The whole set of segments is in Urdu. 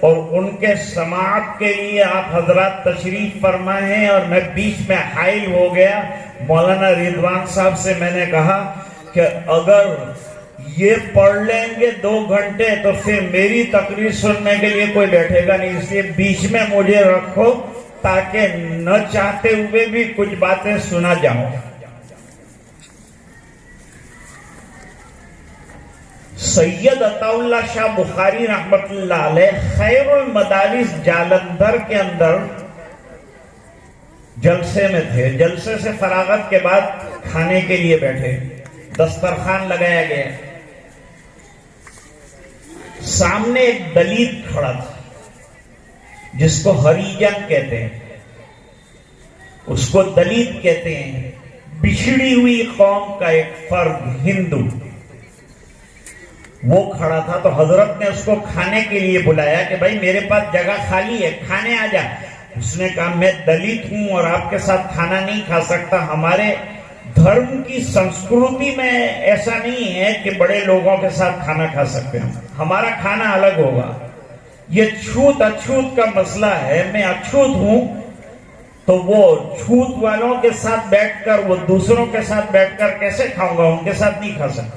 اور ان کے سماعت کے لیے آپ حضرات تشریف فرمائے اور میں بیچ میں حائل ہو گیا. مولانا رضوان صاحب سے میں نے کہا کہ اگر یہ پڑھ لیں گے 2 گھنٹے تو پھر میری تقریر سننے کے لیے کوئی بیٹھے گا نہیں، اس لیے بیچ میں مجھے رکھو تاکہ نہ چاہتے ہوئے بھی کچھ باتیں سنا جاؤں. سید عطا اللہ شاہ بخاری رحمت اللہ علیہ خیر المدارس جالندھر کے اندر جلسے میں تھے. جلسے سے فراغت کے بعد کھانے کے لیے بیٹھے، دسترخوان لگایا گیا. سامنے ایک دلیت کھڑا تھا جس کو ہریجن کہتے ہیں، اس کو دلیت کہتے ہیں، بچھڑی ہوئی قوم کا ایک فرد ہندو. وہ کھڑا تھا تو حضرت نے اس کو کھانے کے لیے بلایا کہ بھائی میرے پاس جگہ خالی ہے، کھانے آ جا. اس نے کہا میں دلت ہوں اور آپ کے ساتھ کھانا نہیں کھا سکتا. ہمارے دھرم کی سنسکرتی میں ایسا نہیں ہے کہ بڑے لوگوں کے ساتھ کھانا کھا سکتے ہیں، ہمارا کھانا الگ ہوگا. یہ چھوت اچھوت کا مسئلہ ہے، میں اچھوت ہوں تو وہ چھوت والوں کے ساتھ بیٹھ کر، وہ دوسروں کے ساتھ بیٹھ کر کیسے کھاؤں گا؟ ان کے ساتھ نہیں کھا سکتا.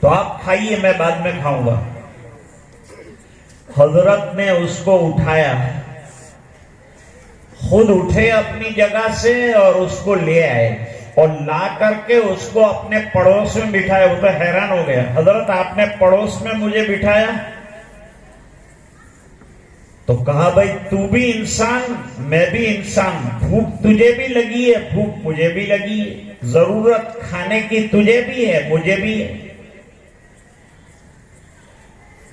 تو آپ کھائیے، میں بعد میں کھاؤں گا. حضرت نے اس کو اٹھایا، خود اٹھے اپنی جگہ سے اور اس کو لے آئے اور لا کر کے اس کو اپنے پڑوس میں بٹھایا. وہ تو حیران ہو گیا، حضرت آپ نے پڑوس میں مجھے بٹھایا؟ تو کہا بھائی تو بھی انسان، میں بھی انسان، بھوک تجھے بھی لگی ہے، بھوک مجھے بھی لگی ہے، ضرورت کھانے کی تجھے بھی ہے، مجھے بھی ہے.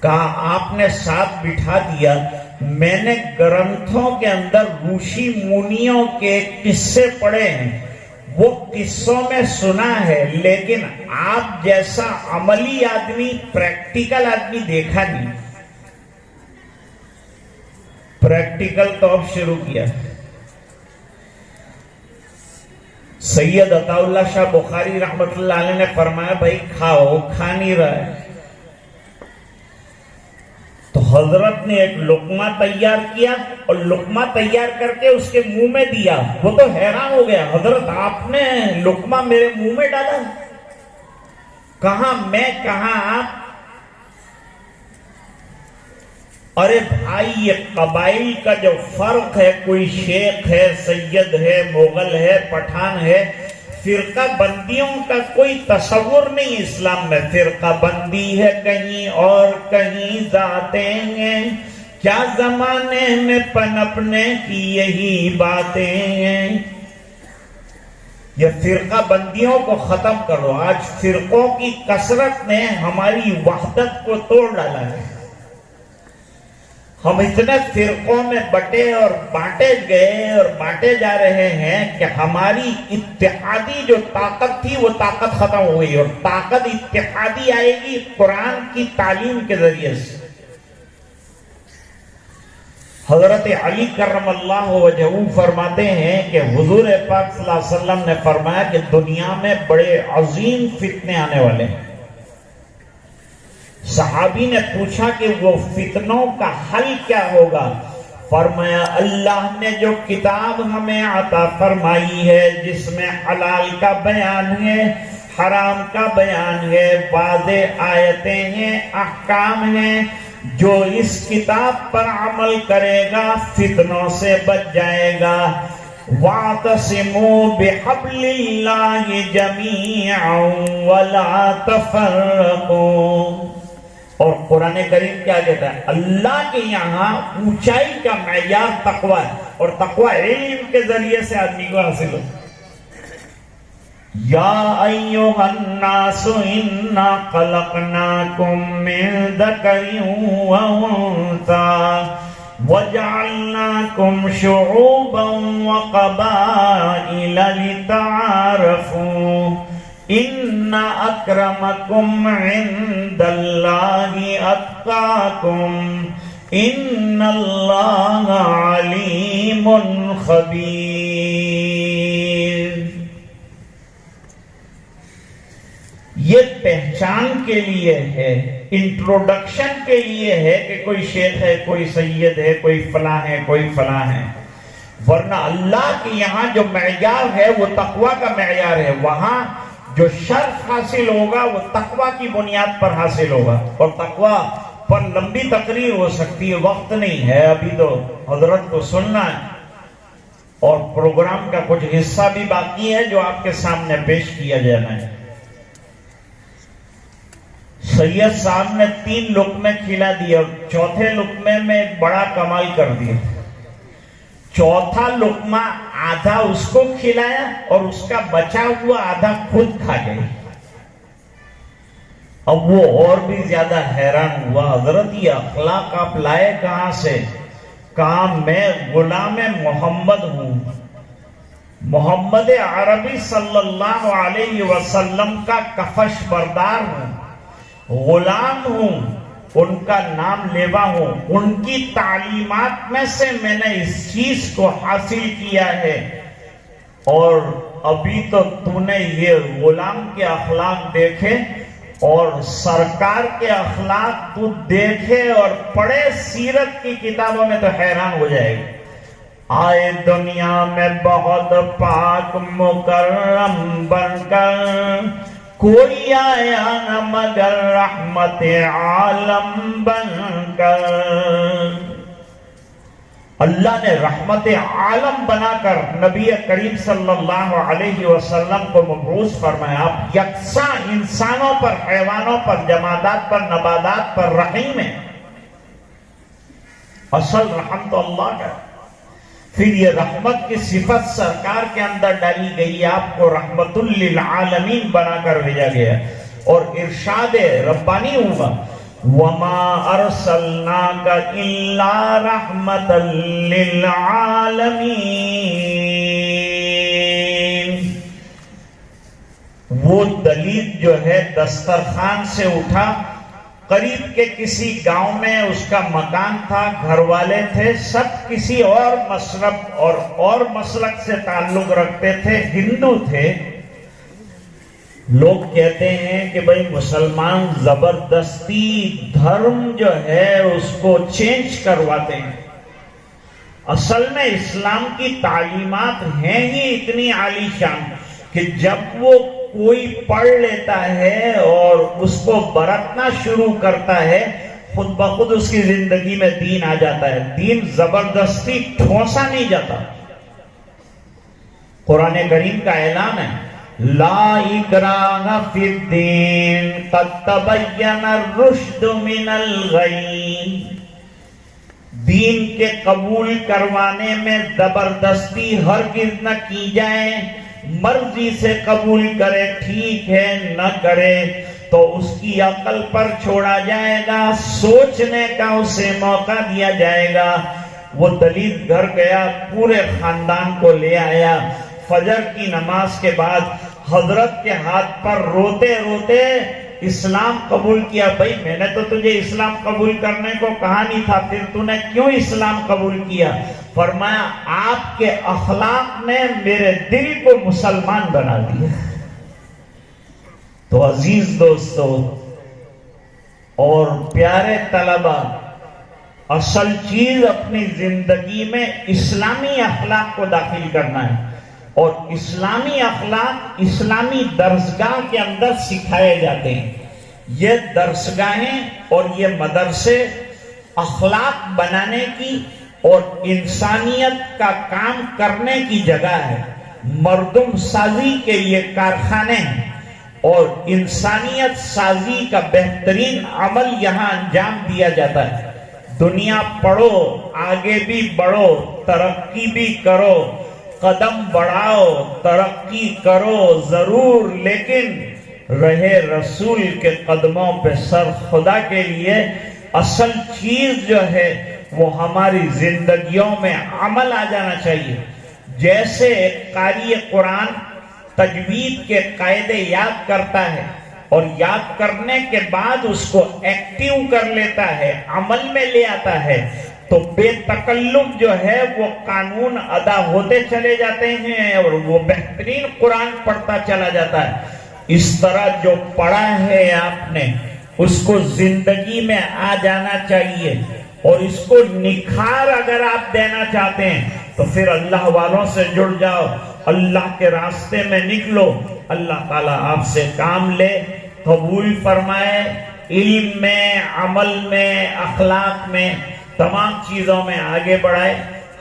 کہا آپ نے ساتھ بٹھا دیا. میں نے گرنتھوں کے اندر روشی مونیوں کے قصے پڑھے ہیں، وہ قصوں میں سنا ہے، لیکن آپ جیسا عملی آدمی، پریکٹیکل آدمی دیکھا نہیں. پریکٹیکل تو اب شروع کیا. سید عطا اللہ شاہ بخاری رحمت اللہ علیہ نے فرمایا بھائی کھاؤ، کھا نہیں رہا ہے. تو حضرت نے ایک لقمہ تیار کیا اور لقمہ تیار کر کے اس کے منہ میں دیا. وہ تو حیران ہو گیا، حضرت آپ نے لقمہ میرے منہ میں ڈالا؟ کہاں میں، کہاں آپ؟ ارے بھائی یہ قبائل کا جو فرق ہے، کوئی شیخ ہے، سید ہے، مغل ہے، پٹھان ہے، فرقہ بندیوں کا کوئی تصور نہیں اسلام میں. فرقہ بندی ہے کہیں اور کہیں ذاتیں ہیں، کیا زمانے میں پنپنے کی یہی باتیں ہیں. یہ فرقہ بندیوں کو ختم کرو. آج فرقوں کی کثرت نے ہماری وحدت کو توڑ ڈالا ہے. ہم اتنے فرقوں میں بٹے اور بانٹے گئے اور بانٹے جا رہے ہیں کہ ہماری اتحادی جو طاقت تھی وہ طاقت ختم ہو گئی، اور طاقت اتحادی آئے گی قرآن کی تعلیم کے ذریعے سے. حضرت علی کرم اللہ وجہہ فرماتے ہیں کہ حضور پاک صلی اللہ علیہ وسلم نے فرمایا کہ دنیا میں بڑے عظیم فتنے آنے والے ہیں. صحابی نے پوچھا کہ وہ فتنوں کا حل کیا ہوگا؟ فرمایا اللہ نے جو کتاب ہمیں عطا فرمائی ہے، جس میں حلال کا بیان ہے، حرام کا بیان ہے، واضح آیتیں ہیں، احکام ہیں، جو اس کتاب پر عمل کرے گا فتنوں سے بچ جائے گا. وَاعْتَصِمُوا بِحَبْلِ اللَّهِ جَمِيعًا وَلَا تَفَرَّقُوا. اور قرآن کریم کیا کہتا ہے؟ اللہ کے یہاں اونچائی کا معیار تقوی ہے، اور تقوی علم کے ذریعے سے آدمی کو حاصل ہو. یا ایھا الناس انا خلقناکم من ذکر و انثی وجعلناکم شعوبا وقبائل لتعارفوا ان اکرمکم عند اللہ اتقاکم ان اللہ علیم خبیر. یہ پہچان کے لیے ہے، انٹروڈکشن کے لیے ہے کہ کوئی شیخ ہے، کوئی سید ہے، کوئی فلاں ہے، کوئی فلاں ہے، ورنہ اللہ کے یہاں جو معیار ہے وہ تقوی کا معیار ہے. وہاں جو شرف حاصل ہوگا وہ تقوی کی بنیاد پر حاصل ہوگا. اور تقوی پر لمبی تقریر ہو سکتی ہے، وقت نہیں ہے ابھی، تو حضرت کو سننا ہے اور پروگرام کا کچھ حصہ بھی باقی ہے جو آپ کے سامنے پیش کیا جانا ہے. سید صاحب نے 3 لقمے کھلا دیے اور چوتھے لقمے میں ایک بڑا کمال کر دیا. چوتھا لقمہ آدھا اس کو کھلایا اور اس کا بچا ہوا آدھا خود کھا گئی. اب وہ اور بھی زیادہ حیران ہوا، حضرت یہ اخلاق آپ لائے کہاں سے؟ کہا میں غلام محمد ہوں، محمد عربی صلی اللہ علیہ وسلم کا کفش بردار ہوں، غلام ہوں، ان کا نام لیوا ہوں، ان کی تعلیمات میں سے میں نے اس چیز کو حاصل کیا ہے. اور ابھی تو نے یہ غلام کے اخلاق دیکھے اور سرکار کے اخلاق تو دیکھے اور پڑھے سیرت کی کتابوں میں تو حیران ہو جائے گی. آئے دنیا میں بہت پاک مکرم بن کر، کوئی آیا نہ مگر رحمت عالم بن کر. اللہ نے رحمت عالم بنا کر نبی کریم صلی اللہ علیہ وسلم کو مبعوث فرمایا. آپ یکساں انسانوں پر، حیوانوں پر، جمادات پر، نباتات پر رحیم ہیں. اصل رحم تو اللہ کا. پھر یہ رحمت کی صفت سرکار کے اندر ڈالی گئی، آپ کو رحمت للعالمین بنا کر بھیجا گیا. اور ارشاد ربانی ہوا، وَمَا أَرْسَلْنَاكَ إِلَّا رَحْمَةً لِلْعَالَمِينَ. وہ دلیل جو ہے دسترخوان سے اٹھا، قریب کے کسی گاؤں میں اس کا مکان تھا، گھر والے تھے، سب کسی اور مذہب اور مسلک سے تعلق رکھتے تھے، ہندو تھے. لوگ کہتے ہیں کہ بھئی مسلمان زبردستی دھرم جو ہے اس کو چینج کرواتے ہیں. اصل میں اسلام کی تعلیمات ہیں ہی اتنی عالی شان کہ جب وہ کوئی پڑھ لیتا ہے اور اس کو برتنا شروع کرتا ہے، خود بخود اس کی زندگی میں دین آ جاتا ہے. دین زبردستی ٹھونسا نہیں جاتا. قرآن کریم کا اعلان ہے، لا اکراہ فی الدین قد تبین الرشد من الغی. دین کے قبول کروانے میں زبردستی ہرگز نہ کی جائے. مرضی سے قبول کرے ٹھیک ہے، نہ کرے تو اس کی عقل پر چھوڑا جائے گا، سوچنے کا اسے موقع دیا جائے گا. وہ دلیل گھر گیا، پورے خاندان کو لے آیا. فجر کی نماز کے بعد حضرت کے ہاتھ پر روتے روتے اسلام قبول کیا. بھائی میں نے تو تجھے اسلام قبول کرنے کو کہا نہیں تھا، پھر تو نے کیوں اسلام قبول کیا؟ فرمایا آپ کے اخلاق نے میرے دل کو مسلمان بنا دیا. تو عزیز دوستو اور پیارے طلبہ، اصل چیز اپنی زندگی میں اسلامی اخلاق کو داخل کرنا ہے. اور اسلامی اخلاق اسلامی درسگاہ کے اندر سکھائے جاتے ہیں. یہ درسگاہیں اور یہ مدرسے اخلاق بنانے کی اور انسانیت کا کام کرنے کی جگہ ہے. مردم سازی کے یہ کارخانے ہیں اور انسانیت سازی کا بہترین عمل یہاں انجام دیا جاتا ہے. دنیا پڑھو، آگے بھی بڑھو، ترقی بھی کرو، قدم بڑھاؤ، ترقی کرو ضرور، لیکن رہے رسول کے قدموں پہ سر. خدا کے لیے اصل چیز جو ہے وہ ہماری زندگیوں میں عمل آ جانا چاہیے. جیسے قاری قرآن تجوید کے قاعدے یاد کرتا ہے اور یاد کرنے کے بعد اس کو ایکٹیو کر لیتا ہے، عمل میں لے آتا ہے، تو بے تکلف جو ہے وہ قانون ادا ہوتے چلے جاتے ہیں اور وہ بہترین قرآن پڑھتا چلا جاتا ہے. اس طرح جو پڑھا ہے آپ نے اس کو زندگی میں آ جانا چاہیے، اور اس کو نکھار اگر آپ دینا چاہتے ہیں تو پھر اللہ والوں سے جڑ جاؤ، اللہ کے راستے میں نکلو، اللہ تعالیٰ آپ سے کام لے، قبول فرمائے، علم میں، عمل میں، اخلاق میں، تمام چیزوں میں آگے بڑھائے۔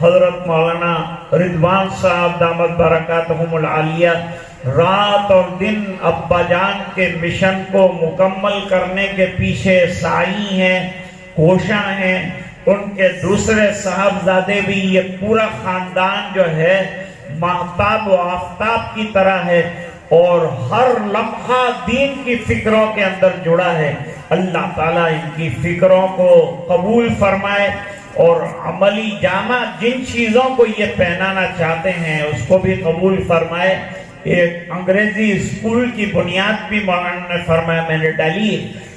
حضرت مولانا رضوان صاحب دامت برکاتہم العالیہ رات اور دن ابا جان کے مشن کو مکمل کرنے کے پیچھے سعی ہیں، کوشاں ہیں۔ ان کے دوسرے صاحبزادے بھی، یہ پورا خاندان جو ہے ماہتاب و آفتاب کی طرح ہے، اور ہر لمحہ دین کی فکروں کے اندر جڑا ہے۔ اللہ تعالیٰ ان کی فکروں کو قبول فرمائے، اور عملی جامہ جن چیزوں کو یہ پہنانا چاہتے ہیں اس کو بھی قبول فرمائے۔ ایک انگریزی اسکول کی بنیاد بھی مولانا نے فرمایا میں نے ڈالی،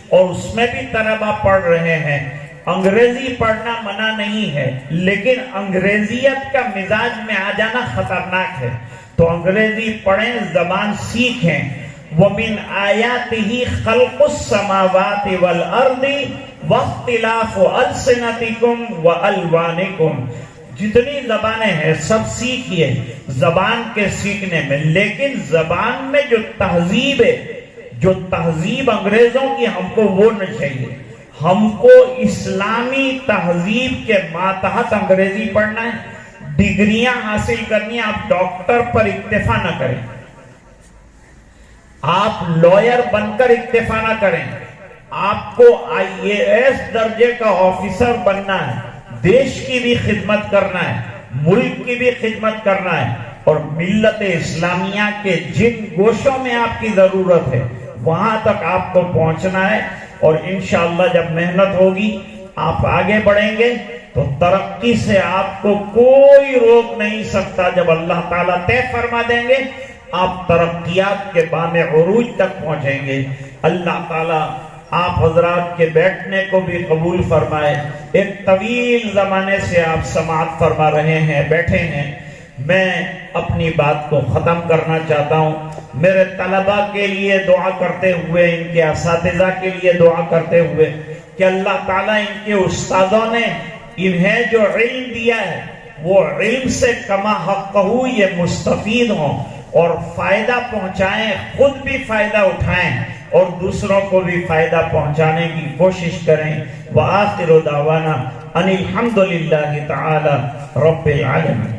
اور اس میں بھی طلبہ پڑھ رہے ہیں۔ انگریزی پڑھنا منع نہیں ہے، لیکن انگریزیت کا مزاج میں آ جانا خطرناک ہے، تو انگریزی پڑھیں، زبان سیکھیں۔ وَمِنْ آيَاتِهِ خَلْقُ السَّمَاوَاتِ وَالْأَرْضِ وَاخْتِلَافُ أَلْسِنَتِكُمْ وَأَلْوَانِكُمْ۔ جتنی زبانیں ہیں سب سیکھیے، زبان کے سیکھنے میں، لیکن زبان میں جو تہذیب ہے، جو تہذیب انگریزوں کی، ہم کو وہ نہ چاہیے۔ ہم کو اسلامی تہذیب کے ماتحت انگریزی پڑھنا ہے، ڈگریاں حاصل کرنی ہے۔ آپ ڈاکٹر پر اکتفا نہ کریں، آپ لائر بن کر اکتفا نہ کریں، آپ کو IAS درجے کا آفیسر بننا ہے، دیش کی بھی خدمت کرنا ہے، ملک کی بھی خدمت کرنا ہے، اور ملت اسلامیہ کے جن گوشوں میں آپ کی ضرورت ہے وہاں تک آپ کو پہنچنا ہے۔ اور انشاءاللہ جب محنت ہوگی، آپ آگے بڑھیں گے تو ترقی سے آپ کو کوئی روک نہیں سکتا۔ جب اللہ تعالیٰ طے فرما دیں گے، آپ ترقیات کے بام عروج تک پہنچیں گے۔ اللہ تعالیٰ آپ حضرات کے بیٹھنے کو بھی قبول فرمائے۔ ایک طویل زمانے سے آپ سماعت فرما رہے ہیں، بیٹھے ہیں۔ میں اپنی بات کو ختم کرنا چاہتا ہوں، میرے طلبہ کے لیے دعا کرتے ہوئے، ان کے اساتذہ کے لیے دعا کرتے ہوئے کہ اللہ تعالیٰ ان کے استادوں نے انہیں جو علم دیا ہے وہ علم سے کما حق یہ مستفید ہوں اور فائدہ پہنچائیں، خود بھی فائدہ اٹھائیں اور دوسروں کو بھی فائدہ پہنچانے کی کوشش کریں۔ وآخر دعوانا ان الحمد للہ تعالی رب العالمین۔